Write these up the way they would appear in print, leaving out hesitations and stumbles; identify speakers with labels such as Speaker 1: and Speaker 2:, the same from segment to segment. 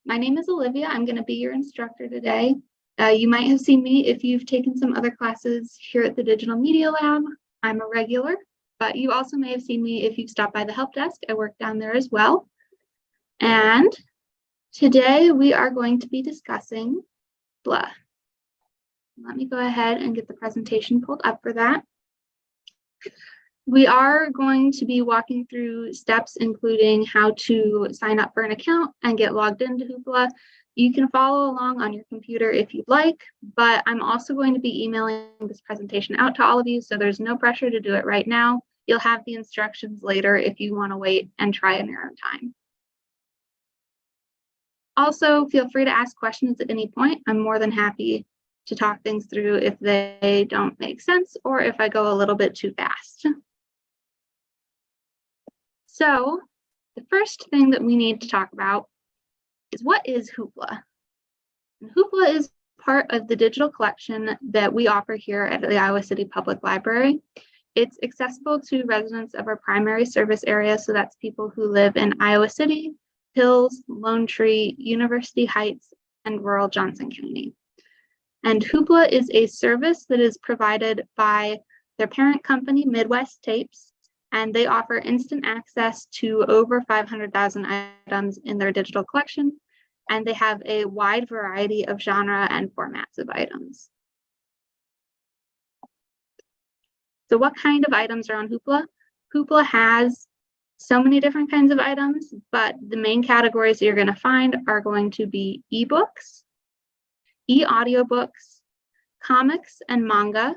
Speaker 1: My name is Olivia. I'm going to be your instructor today. You might have seen me if you've taken some other classes here at the Digital Media Lab. I'm a regular, but you also may have seen me if you've stopped by the help desk. I work down there as well. And today we are going to be discussing Hoopla. Let me go ahead and get the presentation pulled up for that. We are going to be walking through steps, including how to sign up for an account and get logged into Hoopla. You can follow along on your computer if you'd like, but I'm also going to be emailing this presentation out to all of you, so there's no pressure to do it right now. You'll have the instructions later if you want to wait and try in your own time. Also, feel free to ask questions at any point. I'm more than happy to talk things through if they don't make sense or if I go a little bit too fast. So the first thing that we need to talk about is what is Hoopla? And Hoopla is part of the digital collection that we offer here at the Iowa City Public Library. It's accessible to residents of our primary service area, so that's people who live in Iowa City, Hills, Lone Tree, University Heights, and rural Johnson County. And Hoopla is a service that is provided by their parent company, Midwest Tapes, and they offer instant access to over 500,000 items in their digital collection, and they have a wide variety of genre and formats of items. So what kind of items are on Hoopla? Hoopla has so many different kinds of items, but the main categories you're going to find are going to be ebooks, e-audiobooks, comics and manga,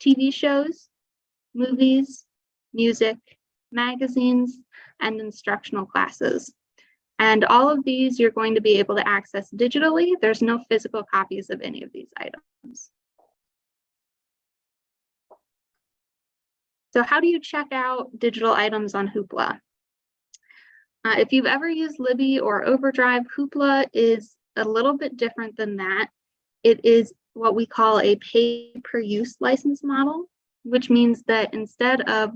Speaker 1: TV shows, movies, music, magazines, and instructional classes. And all of these you're going to be able to access digitally. There's no physical copies of any of these items. So how do you check out digital items on Hoopla? If you've ever used Libby or Overdrive, Hoopla is a little bit different than that. It is what we call a pay-per-use license model, which means that instead of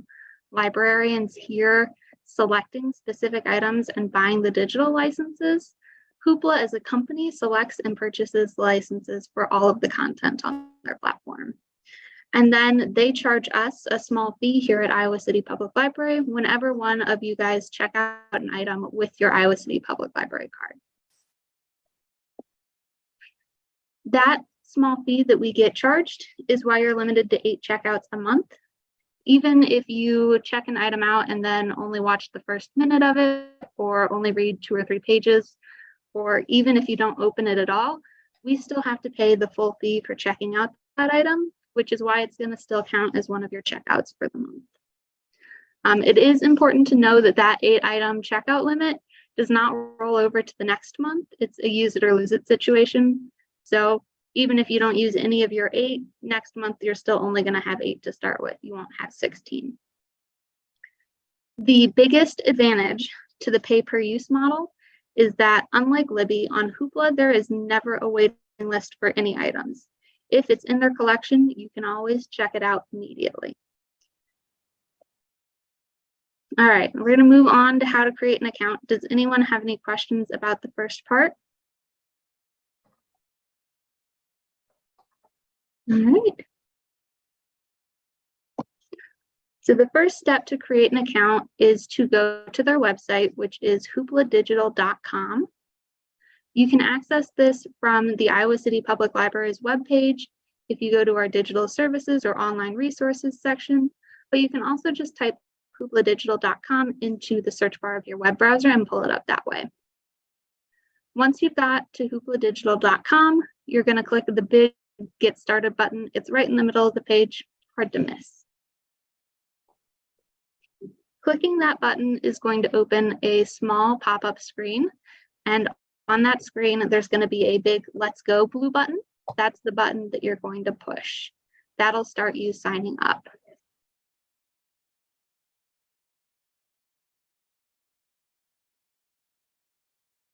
Speaker 1: librarians here selecting specific items and buying the digital licenses, Hoopla as a company selects and purchases licenses for all of the content on their platform. And then they charge us a small fee here at Iowa City Public Library whenever one of you guys check out an item with your Iowa City Public Library card. That small fee that we get charged is why you're limited to 8 checkouts a month. Even if you check an item out and then only watch the first minute of it, or only read 2 or 3 pages, or even if you don't open it at all, we still have to pay the full fee for checking out that item, which is why it's going to still count as one of your checkouts for the month. It is important to know that that 8-item checkout limit does not roll over to the next month. It's a use it or lose it situation. So even if you don't use any of your 8, next month you're still only going to have 8 to start with. You won't have 16. The biggest advantage to the pay-per-use model is that, unlike Libby, on Hoopla, there is never a waiting list for any items. If it's in their collection, you can always check it out immediately. All right, we're going to move on to how to create an account. Does anyone have any questions about the first part? All right. So the first step to create an account is to go to their website, which is hoopladigital.com. You can access this from the Iowa City Public Library's webpage if you go to our digital services or online resources section, but you can also just type hoopladigital.com into the search bar of your web browser and pull it up that way. Once you've got to hoopladigital.com, you're going to click the big Get Started button. It's right in the middle of the page, hard to miss. Clicking that button is going to open a small pop-up screen, and on that screen, there's going to be a big Let's Go blue button. That's the button that you're going to push. That'll start you signing up.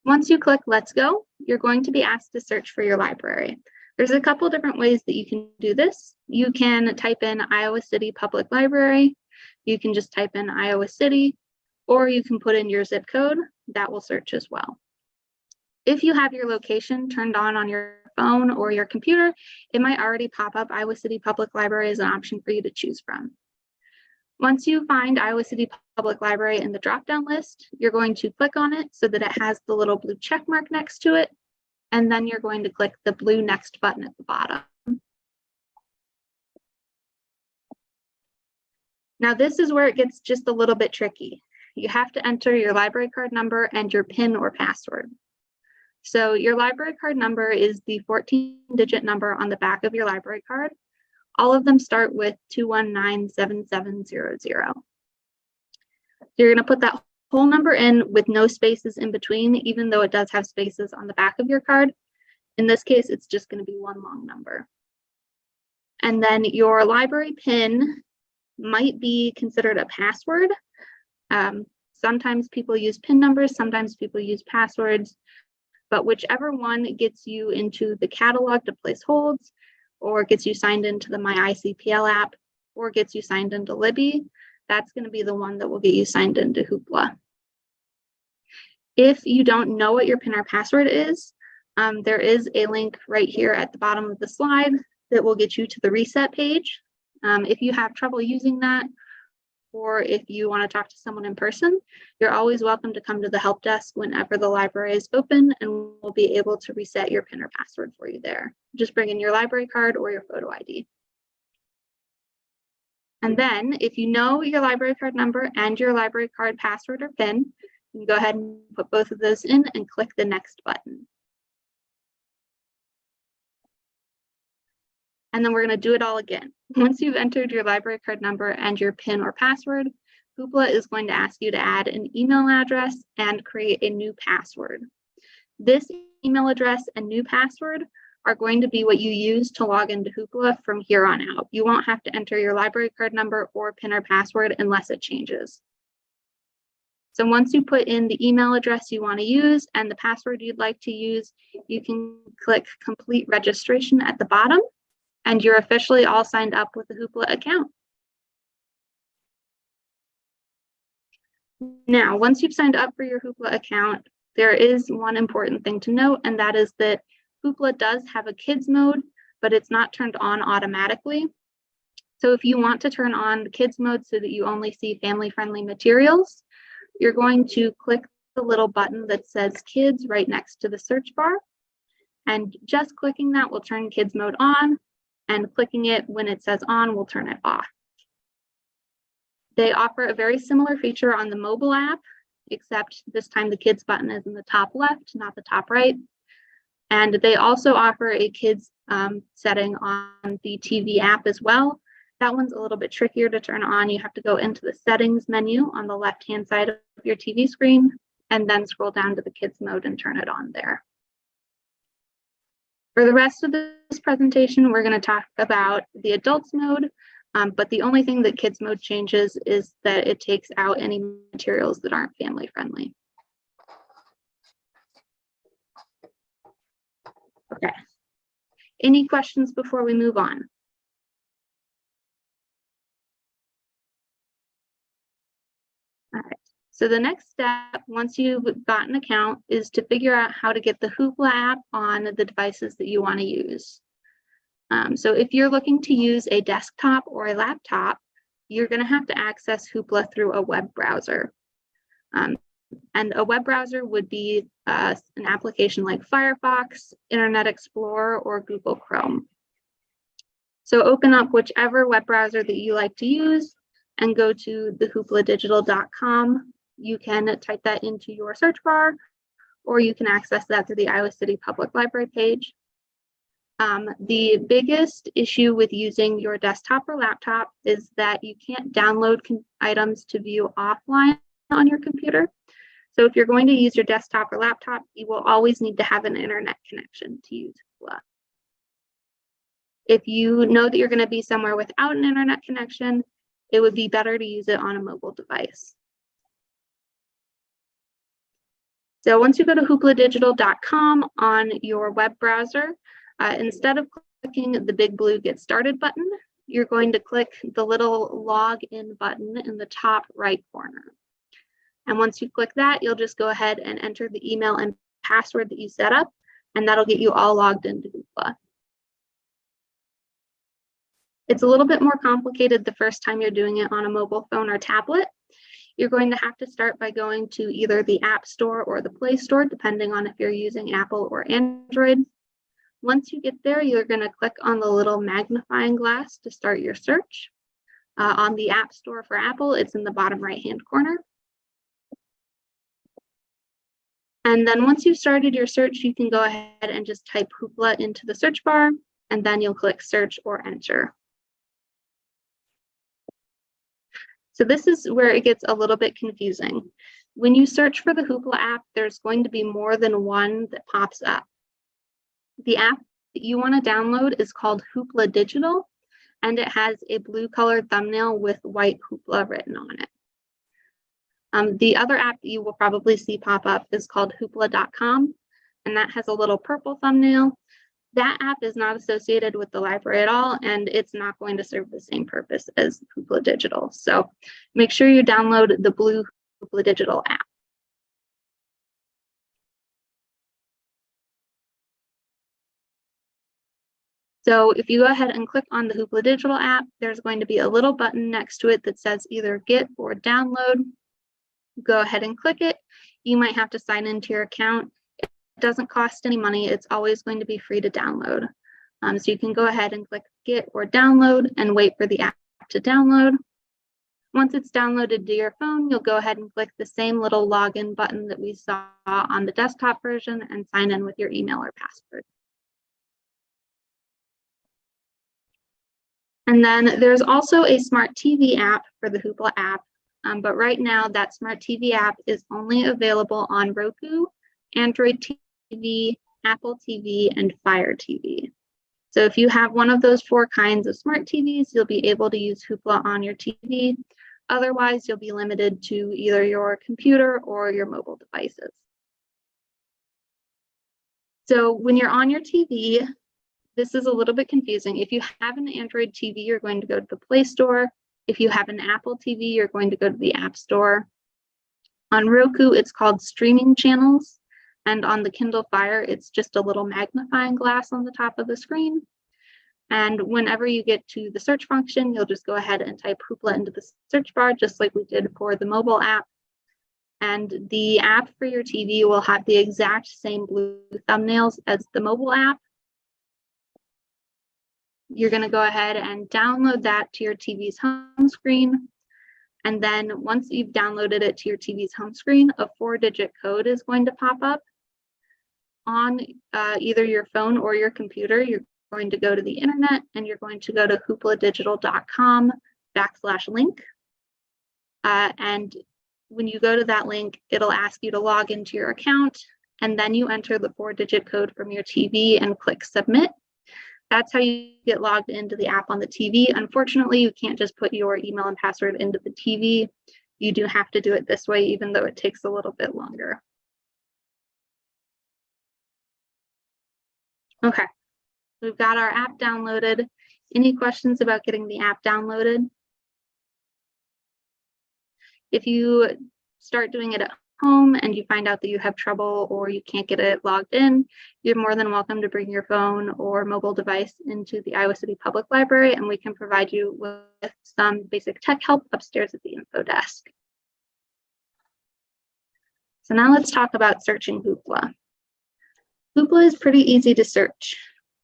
Speaker 1: Once you click Let's Go, you're going to be asked to search for your library. There's a couple different ways that you can do this. You can type in Iowa City Public Library. You can just type in Iowa City, or you can put in your zip code. That will search as well. If you have your location turned on your phone or your computer, it might already pop up Iowa City Public Library as an option for you to choose from. Once you find Iowa City Public Library in the drop-down list, you're going to click on it so that it has the little blue check mark next to it, and then you're going to click the blue Next button at the bottom. Now this is where it gets just a little bit tricky. You have to enter your library card number and your PIN or password. So your library card number is the 14-digit number on the back of your library card. All of them start with 2197700. You're going to put that whole number in with no spaces in between, even though it does have spaces on the back of your card. In this case, it's just going to be one long number. And then your library PIN might be considered a password. Sometimes people use PIN numbers, sometimes people use passwords, but whichever one gets you into the catalog to place holds, or gets you signed into the My ICPL app, or gets you signed into Libby, that's going to be the one that will get you signed into Hoopla. If you don't know what your PIN or password is, there is a link right here at the bottom of the slide that will get you to the reset page. If you have trouble using that, or if you want to talk to someone in person, you're always welcome to come to the help desk whenever the library is open, and we'll be able to reset your PIN or password for you there. Just bring in your library card or your photo ID. And then if you know your library card number and your library card password or PIN, you can go ahead and put both of those in and click the Next button. And then we're going to do it all again. Once you've entered your library card number and your PIN or password, Hoopla is going to ask you to add an email address and create a new password. This email address and new password are going to be what you use to log into Hoopla from here on out. You won't have to enter your library card number or PIN or password unless it changes. So once you put in the email address you want to use and the password you'd like to use, you can click Complete Registration at the bottom, and you're officially all signed up with the Hoopla account. Now, once you've signed up for your Hoopla account, there is one important thing to note, and that is that Hoopla does have a kids mode, but it's not turned on automatically. So if you want to turn on the kids mode so that you only see family-friendly materials, you're going to click the little button that says kids right next to the search bar. And just clicking that will turn kids mode on, and clicking it when it says on will turn it off. They offer a very similar feature on the mobile app, except this time the kids button is in the top left, not the top right. And they also offer a kids setting on the TV app as well. That one's a little bit trickier to turn on. You have to go into the settings menu on the left-hand side of your TV screen and then scroll down to the kids mode and turn it on there. For the rest of this presentation, we're going to talk about the adults mode, but the only thing that kids mode changes is that it takes out any materials that aren't family friendly. Okay. Any questions before we move on? All right. So the next step, once you've got an account, is to figure out how to get the Hoopla app on the devices that you want to use. So if you're looking to use a desktop or a laptop, you're going to have to access Hoopla through a web browser. And a web browser would be an application like Firefox, Internet Explorer, or Google Chrome. So open up whichever web browser that you like to use and go to the hoopladigital.com. You can type that into your search bar, or you can access that through the Iowa City Public Library page. The biggest issue with using your desktop or laptop is that you can't download items to view offline on your computer. So if you're going to use your desktop or laptop, you will always need to have an internet connection to use Hoopla. If you know that you're going to be somewhere without an internet connection, it would be better to use it on a mobile device. So once you go to hoopladigital.com on your web browser, instead of clicking the big blue Get Started button, you're going to click the little Log In button in the top right corner. And once you click that, you'll just go ahead and enter the email and password that you set up, and that'll get you all logged into Hoopla. It's a little bit more complicated the first time you're doing it on a mobile phone or tablet. You're going to have to start by going to either the App Store or the Play Store, depending on if you're using Apple or Android. Once you get there, you're going to click on the little magnifying glass to start your search. On the App Store for Apple, it's in the bottom right-hand corner. And then once you've started your search, you can go ahead and just type Hoopla into the search bar, and then you'll click search or enter. So this is where it gets a little bit confusing. When you search for the Hoopla app, there's going to be more than one that pops up. The app that you want to download is called Hoopla Digital, and it has a blue colored thumbnail with white Hoopla written on it. The other app that you will probably see pop up is called Hoopla.com, and that has a little purple thumbnail. That app is not associated with the library at all, and it's not going to serve the same purpose as Hoopla Digital. So make sure you download the blue Hoopla Digital app. So if you go ahead and click on the Hoopla Digital app, there's going to be a little button next to it that says either get or download. Go ahead and click it. You might have to sign into your account. Doesn't cost any money. It's always going to be free to download. So you can go ahead and click get or download and wait for the app to download. Once it's downloaded to your phone, you'll go ahead and click the same little login button that we saw on the desktop version and sign in with your email or password. And then there's also a smart TV app for the Hoopla app, but right now that smart TV app is only available on Roku, Android TV, Apple TV, and Fire TV. So if you have one of those 4 kinds of smart TVs, you'll be able to use Hoopla on your TV. Otherwise, you'll be limited to either your computer or your mobile devices. So when you're on your TV, this is a little bit confusing. If you have an Android TV, you're going to go to the Play Store. If you have an Apple TV, you're going to go to the App Store. On Roku, it's called Streaming Channels. And on the Kindle Fire, it's just a little magnifying glass on the top of the screen. And whenever you get to the search function, you'll just go ahead and type Hoopla into the search bar, just like we did for the mobile app. And the app for your TV will have the exact same blue thumbnails as the mobile app. You're going to go ahead and download that to your TV's home screen. And then once you've downloaded it to your TV's home screen, a 4-digit code is going to pop up on either your phone or your computer. You're going to go to the internet and you're going to go to hoopladigital.com/link. And when you go to that link, it'll ask you to log into your account, and then you enter the 4-digit code from your TV and click submit. That's how you get logged into the app on the TV. Unfortunately, you can't just put your email and password into the TV. You do have to do it this way, even though it takes a little bit longer. Okay, we've got our app downloaded. Any questions about getting the app downloaded? If you start doing it at home and you find out that you have trouble or you can't get it logged in, you're more than welcome to bring your phone or mobile device into the Iowa City Public Library, and we can provide you with some basic tech help upstairs at the info desk. So now let's talk about searching Hoopla. Hoopla is pretty easy to search.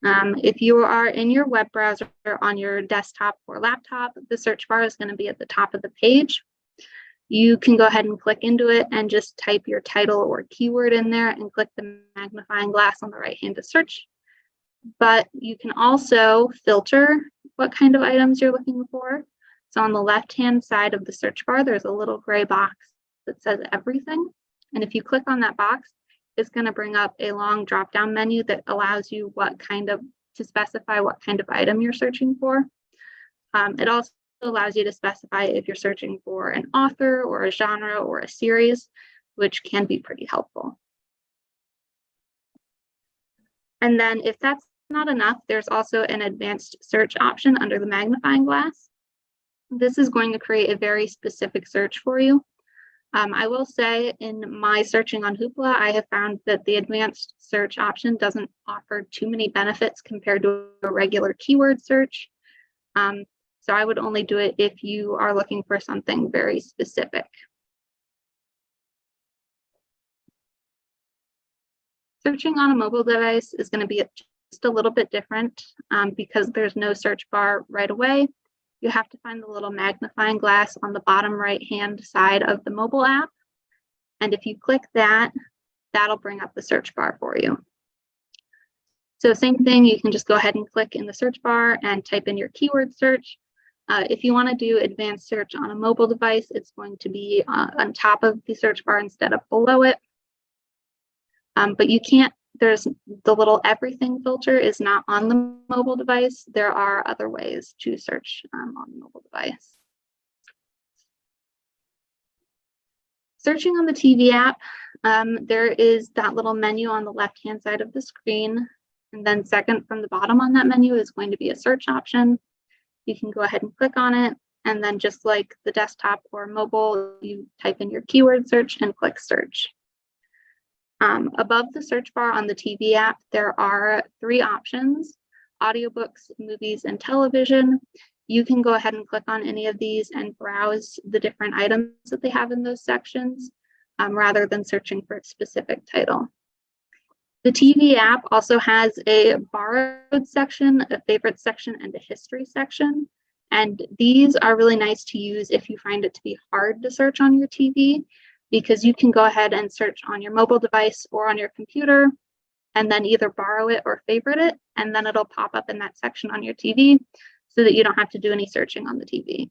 Speaker 1: If you are in your web browser on your desktop or laptop, the search bar is going to be at the top of the page. You can go ahead and click into it and just type your title or keyword in there and click the magnifying glass on the right hand to search. But you can also filter what kind of items you're looking for. So on the left-hand side of the search bar, there's a little gray box that says everything. And if you click on that box, it's going to bring up a long drop-down menu that allows you to specify what kind of item you're searching for. It also allows you to specify if you're searching for an author or a genre or a series, which can be pretty helpful. And then if that's not enough, there's also an advanced search option under the magnifying glass. This is going to create a very specific search for you. I will say in my searching on Hoopla, I have found that the advanced search option doesn't offer too many benefits compared to a regular keyword search. So I would only do it if you are looking for something very specific. Searching on a mobile device is going to be just a little bit different because there's no search bar right away. You have to find the little magnifying glass on the bottom right-hand side of the mobile app. And if you click that, that'll bring up the search bar for you. So same thing, you can just go ahead and click in the search bar and type in your keyword search. If you want to do advanced search on a mobile device, it's going to be on top of the search bar instead of below it. But you can't, there's the little everything filter is not on the mobile device. There are other ways to search on the mobile device. Searching on the TV app, there is that little menu on the left-hand side of the screen. And then second from the bottom on that menu is going to be a search option. You can go ahead and click on it. And then just like the desktop or mobile, you type in your keyword search and click search. Above the search bar on the TV app, there are 3 options: audiobooks, movies, and television. You can go ahead and click on any of these and browse the different items that they have in those sections rather than searching for a specific title. The TV app also has a borrowed section, a favorite section, and a history section. And these are really nice to use if you find it to be hard to search on your TV, because you can go ahead and search on your mobile device or on your computer and then either borrow it or favorite it, and then it'll pop up in that section on your TV so that you don't have to do any searching on the TV.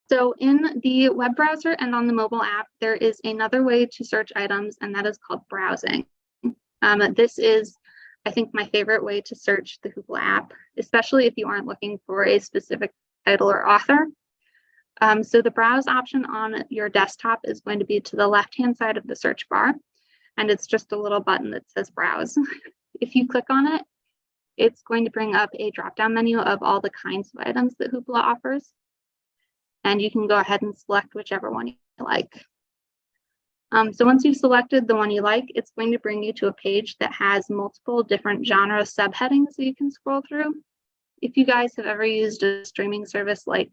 Speaker 1: So in the web browser and on the mobile app, there is another way to search items, and that is called browsing. This is, I think, my favorite way to search the Hoopla app, especially if you aren't looking for a specific title or author. So the browse option on your desktop is going to be to the left-hand side of the search bar, and it's just a little button that says browse. If you click on it, it's going to bring up a drop-down menu of all the kinds of items that Hoopla offers. And you can go ahead and select whichever one you like. So once you've selected the one you like, it's going to bring you to a page that has multiple different genre subheadings that you can scroll through. If you guys have ever used a streaming service like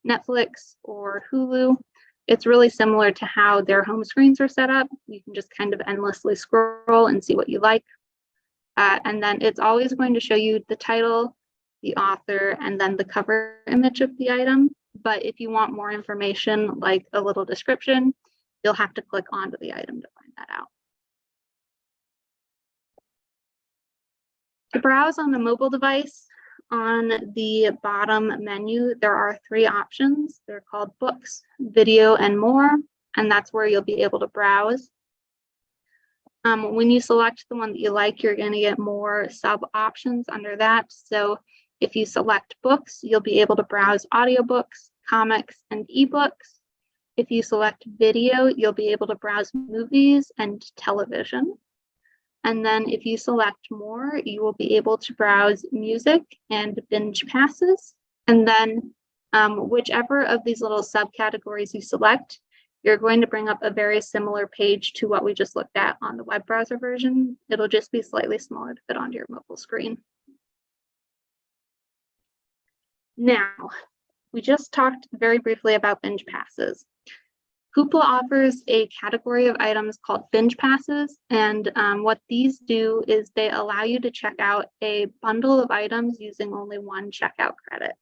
Speaker 1: Netflix or Hulu, it's really similar to how their home screens are set up. You can just kind of endlessly scroll and see what you like. And then it's always going to show you the title, the author, and then the cover image of the item. But if you want more information, like a little description, you'll have to click onto the item to find that out. To browse on the mobile device, on the bottom menu, there are 3 options. They're called books, video, and more, and that's where you'll be able to browse. When you select the one that you like, you're going to get more sub options under that. So if you select books, you'll be able to browse audiobooks, comics, and ebooks. If you select video, you'll be able to browse movies and television. And then if you select more, you will be able to browse music and binge passes. And then whichever of these little subcategories you select, you're going to bring up a very similar page to what we just looked at on the web browser version. It'll just be slightly smaller to fit onto your mobile screen. Now, we just talked very briefly about binge passes. Hoopla offers a category of items called binge passes, and what these do is they allow you to check out a bundle of items using only 1 checkout credit.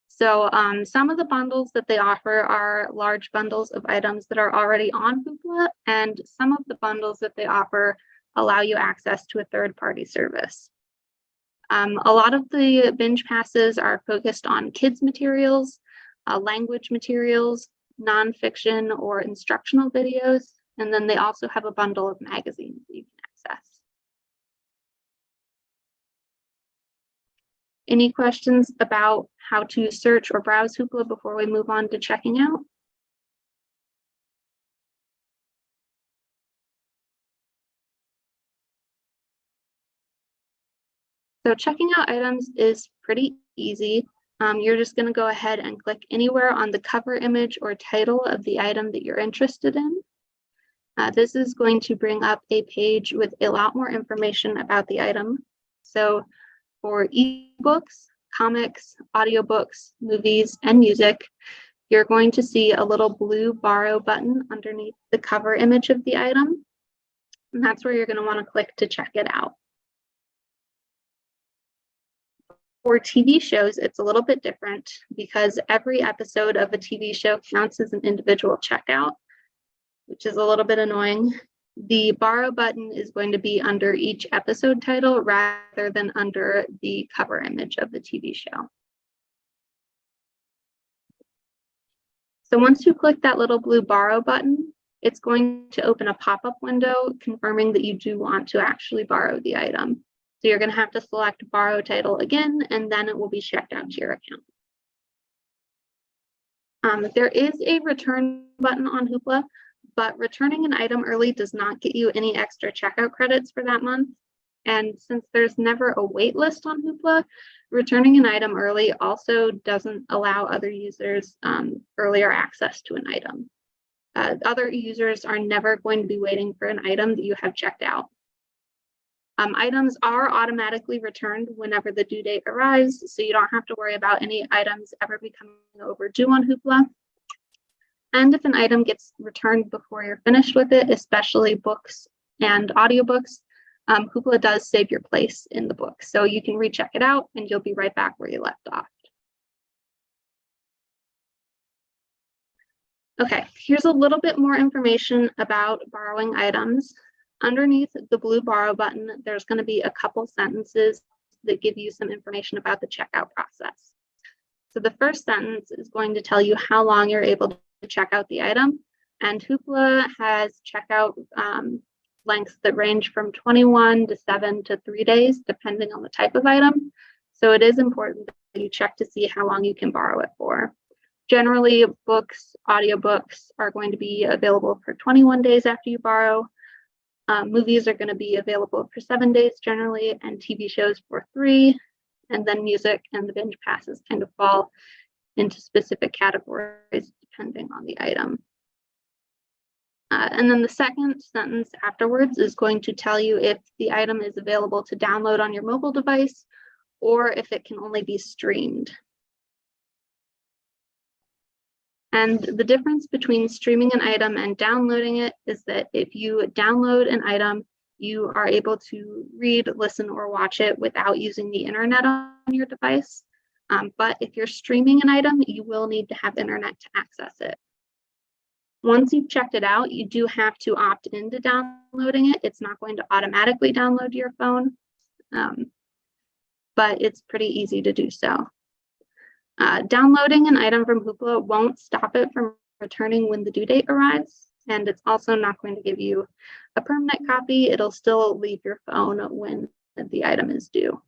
Speaker 1: So some of the bundles that they offer are large bundles of items that are already on Hoopla, and some of the bundles that they offer allow you access to a third-party service. A lot of the binge passes are focused on kids materials, language materials, nonfiction or instructional videos, and then they also have a bundle of magazines that you can access. Any questions about how to search or browse Hoopla before we move on to checking out? So checking out items is pretty easy. You're just going to go ahead and click anywhere on the cover image or title of the item that you're interested in. This is going to bring up a page with a lot more information about the item. So for ebooks, comics, audiobooks, movies, and music, you're going to see a little blue borrow button underneath the cover image of the item. And that's where you're going to want to click to check it out. For TV shows, it's a little bit different because every episode of a TV show counts as an individual checkout, which is a little bit annoying. The borrow button is going to be under each episode title rather than under the cover image of the TV show. So once you click that little blue borrow button, it's going to open a pop-up window confirming that you do want to actually borrow the item. So you're going to have to select borrow title again, and then it will be checked out to your account. There is a return button on Hoopla, but returning an item early does not get you any extra checkout credits for that month. And since there's never a wait list on Hoopla, returning an item early also doesn't allow other users earlier access to an item. Other users are never going to be waiting for an item that you have checked out. Items are automatically returned whenever the due date arrives, so you don't have to worry about any items ever becoming overdue on Hoopla. And if an item gets returned before you're finished with it, especially books and audiobooks, Hoopla does save your place in the book. So you can recheck it out and you'll be right back where you left off. Okay, here's a little bit more information about borrowing items. Underneath the blue borrow button, there's going to be a couple sentences that give you some information about the checkout process. So the first sentence is going to tell you how long you're able to check out the item. And Hoopla has checkout lengths that range from 21 to 7 to 3 days, depending on the type of item. So it is important that you check to see how long you can borrow it for. Generally, books, audiobooks are going to be available for 21 days after you borrow. Movies are going to be available for 7 days generally, and TV shows for 3. And then music and the binge passes kind of fall into specific categories depending on the item. And then the second sentence afterwards is going to tell you if the item is available to download on your mobile device or if it can only be streamed. And the difference between streaming an item and downloading it is that if you download an item, you are able to read, listen, or watch it without using the internet on your device. But if you're streaming an item, you will need to have internet to access it. Once you've checked it out, you do have to opt into downloading it. It's not going to automatically download to your phone, but it's pretty easy to do so. Downloading an item from Hoopla won't stop it from returning when the due date arrives, and it's also not going to give you a permanent copy. It'll still leave your phone when the item is due.